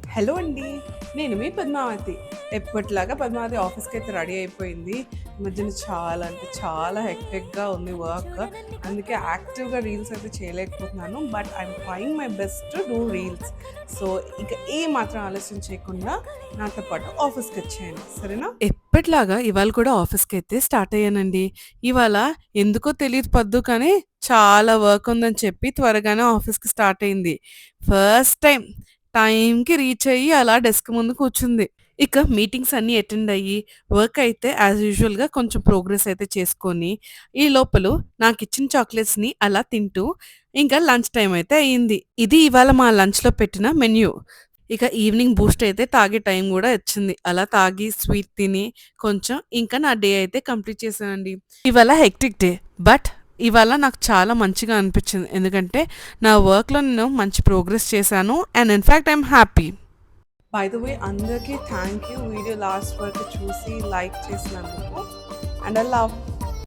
Hello అండి. నేను మీ Padmavati. ఎప్పటిలాగా Padmavati ఆఫీస్‌కైతే ready అయిపోయింది. ఈ మధ్యన చాలా అంటే చాలా హెక్టిక్‌గా ఉంది వర్క్. అందుకే యాక్టివ్‌గా రీల్స్ అయితే చేయలేకపోతున్నాను. But I'm trying my best to do reels. So, ఇక ఏ మాత్రం ఆలస్యం చేయకుండా నాతో పాటు ఆఫీస్‌కొచ్చేయండి. సరేనా? ఎప్పటిలాగా ఇవాళ కూడా ఆఫీస్‌కైతే స్టార్ట్ అయ్యానండి. ఇవాళ ఎందుకో తెలీదు పద్దు కానీ చాలా వర్క్ ఉందని చెప్పి త్వరగానే ఆఫీస్‌కి స్టార్ట్ అయింది. ఫస్ట్ టైంకి రీచ్ అయ్యి అలా డెస్క్ ముందు కూర్చుంది. ఇక మీటింగ్స్ అన్నీ అటెండ్ అయ్యి, వర్క్ అయితే యాజ్ యూజువల్‌గా కొంచెం ప్రోగ్రెస్ అయితే చేసుకొని, ఈ లోపల నాకిచ్చిన చాక్లెట్స్‌ని అలా తింటూ, ఇంకా లంచ్ టైమ్ అయితే అయింది. ఇది ఇవాళ మా లంచ్‌లో పెట్టిన మెన్యూ. ఇక ఈవినింగ్ బూస్ట్ అయితే తాగే టైం గూడా వచ్చింది. అలా తాగి, స్వీట్ తిని, కొంచెం ఇంకా నా డే అయితే కంప్లీట్ చేశానండి. ఇవాళ హెక్టిక్ డే. బట్ ఇవాళ నాకు చాలా మంచిగా అనిపించింది. ఎందుకంటే నా వర్క్‌లో నేను మంచి ప్రోగ్రెస్ చేశాను. And in fact I'm happy. By the way అందరికీ థ్యాంక్ యూ వీడియో లాస్ట్ వరకు చూసి లైక్ చేసినందుకు. And I love